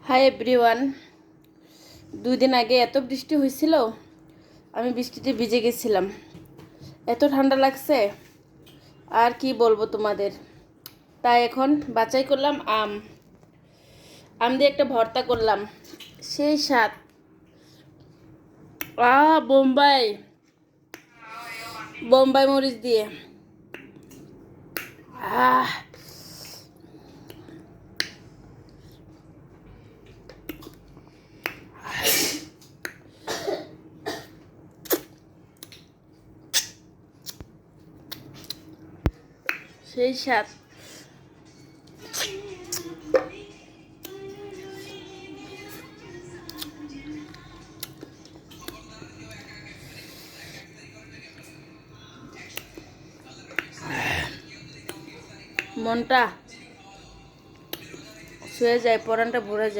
Hi everyone. 2 দিন আগে এত বৃষ্টি হয়েছিল, আমি বৃষ্টিতে ভিজে গেছিলাম। এত ঠান্ডা লাগছে, আর কি বলবো তোমাদের। তাই এখন বাছাই করলাম আম আম দিয়ে একটা ভর্তা করলাম, সেই স্বাদ। বোম্বাই বোম্বাই মরিচ দিয়ে আহ সেই স্বাদ। মনটা ছুঁয়ে যায়, পরানটা ভরে যায়।